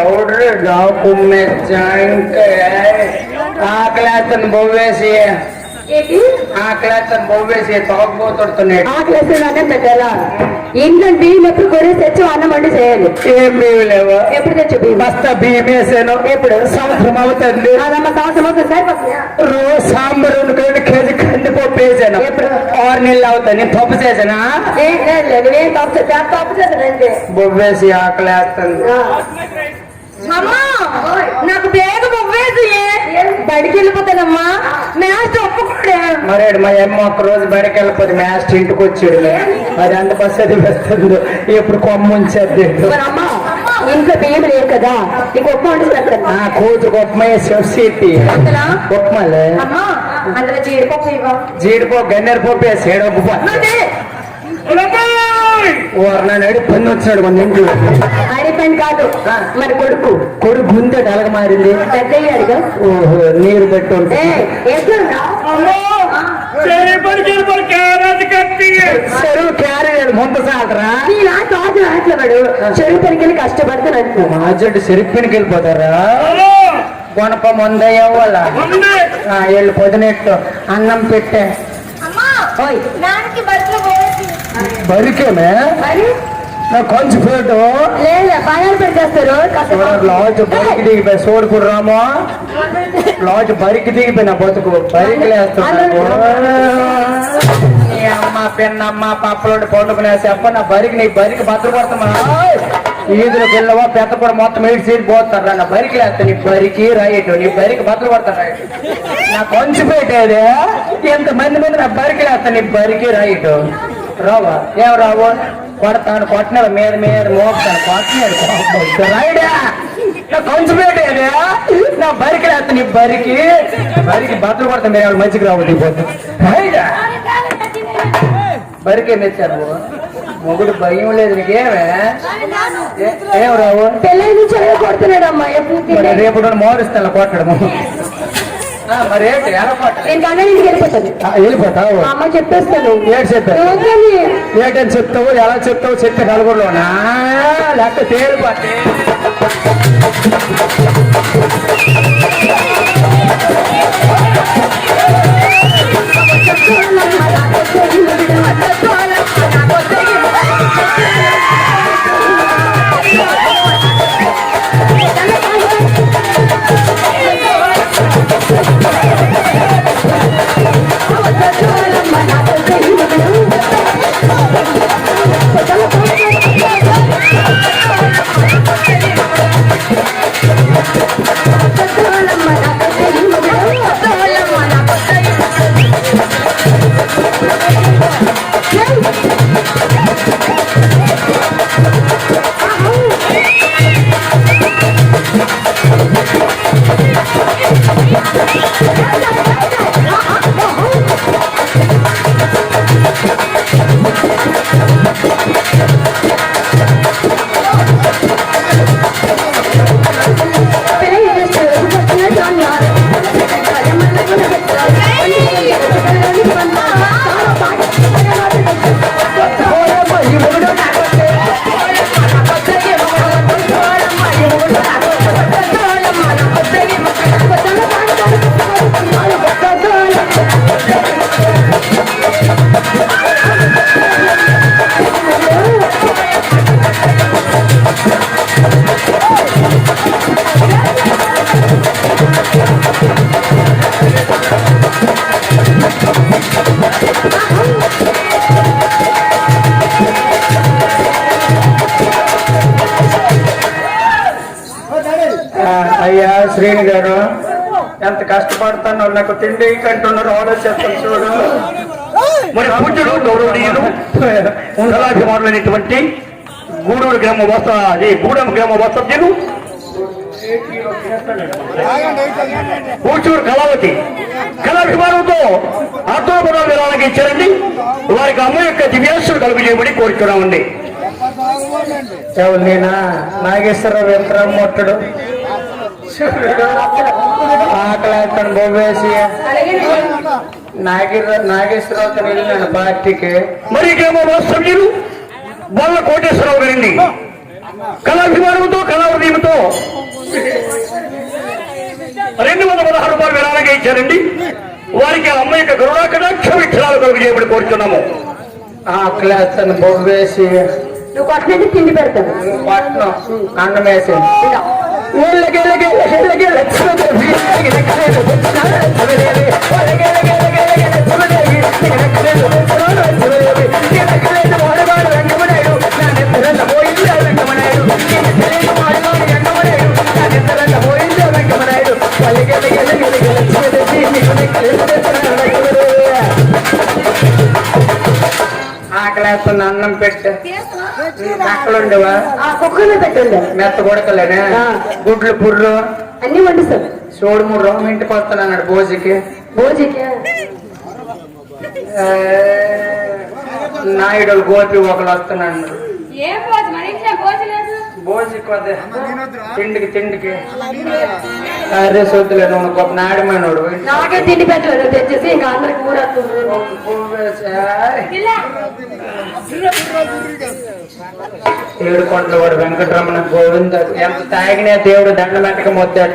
ఎవడ్రు డాకు ఆకలేతను బొవ్వేసి ఆకలేతను బొవ్వేసి తోకపోతున్నాడు. ఆకలేస్తున్నానే పెట్టాలా? ఇంట్లో బియ్యం ఎప్పుడు కొనే తెచ్చు అన్నం వండి చేయాలి. ఏం బియ్యం లేవు. ఎప్పుడు తెచ్చు బియ్యం? బస్తా బియ్యం వేసాను. ఎప్పుడు? సంవత్సరం అవుతుంది. అదమ్మ సంవత్సరం అవుతుంది. సరిపోతుందా? రోజు సాంబార్ వండుకొని కేజీ కందిపప్పు వేసాను. ఎప్పుడు? 6 నెలలు అవుతాయి. నేను పప్పు చేసానా? నువ్వేం తప్పు చేశానంటే బొవ్వేసి ఆకలేస్తుంది. అమ్మా నాకు బేగ బొవ్వేసి బడికి వెళ్ళిపోతానమ్మా. మ్యాచ్ ఒప్పుకోడే. మరేడు మా అమ్మ ఒక్క రోజు బయటకు వెళ్ళిపోతే మ్యాచ్ ఇంటికి వచ్చాడు. అది అంత బస్సు అది వస్తుంది. ఎప్పుడు కొమ్మ ఉంచేది. అమ్మా ఇంట్లో బియ్యం లేవు కదా, నీకు ఉప్మా వండి పెడతాను. కూతురు ఉప్మా సీటీ ఉప్మాలే. అమ్మా అందులో జీడిపప్పు ఇవ్వ. జీడిపప్పు గన్నేరు పప్పు వేసి ఏడొప్పు నడి పని వచ్చినాడు మన ఇంటి. ఆడి పని కాదు మరి కొడుకు. కొడుకు గుందె డలగ మారింది. పెద్దయ్యాడుగా. ఓహో నీరు పెట్టి ఉంటే చెరువు క్యారీ ముందు సాగరా. ఆటలవాడు చెరువు పనికి కష్టపడతాను. మా జడ్డు చెరుకు పనికి వెళ్ళిపోతారా? కొనప ముందయ్య వాళ్ళ వీళ్ళు పొద్దునెట్టు అన్నం పెట్టే బరికేమే కొంచెం పెట్టు. లేదా బాగా పెట్టేస్తారు. లాజ్ బరికి దిగిపోయి చూడుకుడు రామో. లాజ్ బరికి దిగిపోయిన బతుకు బరికి లేస్తున్నాడు. అమ్మ పిన్నమ్మ పప్పలోడి పండుకునే చెప్ప నా బరికి నీ బరికి భద్ర పడతామా? ఈదులకు వెళ్ళవా పెద్ద కూడా మొత్తం ఏడు సీట్ పోతారా? నా బరికి లేస్తా. నీ బరికి రైట్ నీ బరికి భద్ర పడతారు. రైట్ నా కొంచెం పెట్టేది ఎంతమంది మంది నా బరికి లేస్తా. నీ బరికి రైట్ రావా? ఏం రావు? కొడతాను కొట్టినాడు మీద మీద మోపుతాను కొట్టినాడు రైడా. నా కొంచెం పెట్టేది నా బరికి లేస్తా. నీ బరికి బరికి భద్ర పడతా. మీరు ఎవరు మంచికి రావద్దు పోతే రైడా. బరికి ఏం తెచ్చారు? మొగుడు భయం లేదు నీకేమే? ఏం రావు? పెళ్ళి కొడుతున్నాడు అమ్మా. రేపు మోరిస్తాను కొట్టడము. మరి ఏంటి ఎలా కొట్ట? నేను అన్న ఇంటికి వెళ్ళిపోతాను. వెళ్ళిపోతావు? అమ్మ చెప్పేస్తాను. ఏడు చెప్పాను. ఏంటని చెప్తావు? ఎలా చెప్తావు? చెప్పే నలుగురులోనా లేకపోతే తేలిపోతే? అయ్యా శ్రీని గారు ఎంత కష్టపడతానో నాకు తిండి కంటున్నారు. ఆలోచిస్తాను చూడు. మరి పూజ్యుడు గౌరవనీయులు కళాభిమానులైనటువంటి గూడూరు గ్రామ గూడెం గ్రామ వాస్తవ్యులు పూచూరు కళావతి కళాభిమానంతో ఆత్మపదాలు విరాళంగా ఇచ్చారండి. వారికి అమ్మ యొక్క దివ్యాసులు కలుగు చేయమని కోరుతున్నామండి. ఎవరు నేనా? నాగేశ్వరరావు యంత్రం మొట్టడు ఆకలి బొవ్వేసి నాగేశ్వరరావుతో వెళ్ళినాను పార్టీకి. మరి గ్రామ వాస్తవ్యులు బొల్ల కోటేశ్వరరావు గారండి కళాభిమానంతో కళావదీయంతో 216 రూపాయలు విరాళంగా ఇచ్చారండి. వారికి ఆ అమ్మాయి యొక్క కరుణాకటాక్ష విఠలాలు కలుగు చేయబడి కోరుతున్నాము. ఆ క్లాస్ అని బొవ్వేసి నువ్వు కొట్టినట్టు తిండి పెడతాను పట్నం అన్నం వేసి ఇలా. ఆకలేస్తే అన్నం పెట్టు అక్కలుండేవా ఆ కుక్కర్లో పెట్టండి మెత్త కొడకలేనే ఆ. గుడ్లు పుర్రు అన్ని వండిస్తాను చూడు 3 రోజులు ఇంటికి వస్తానన్నాడు భోజికి భోజికి నాయుడు గోపి ఒకరు వస్తున్నాడు ఏం భోజనం మన ఇంట్లో భోజనం లేదు భోజికి వద్ద తిండికి అరే సొద్దులేదు గొప్ప నాయడమైనోడు నాకే తిండి పెట్టలేదు తెచ్చేసి ఇంకా అందరికి ఊరేస్తుంది ఏడు కొండల వాడు వెంకటరమణ గోవింద ఎంత తాగినా దేవుడు దండ మెట్టక మొత్తాడు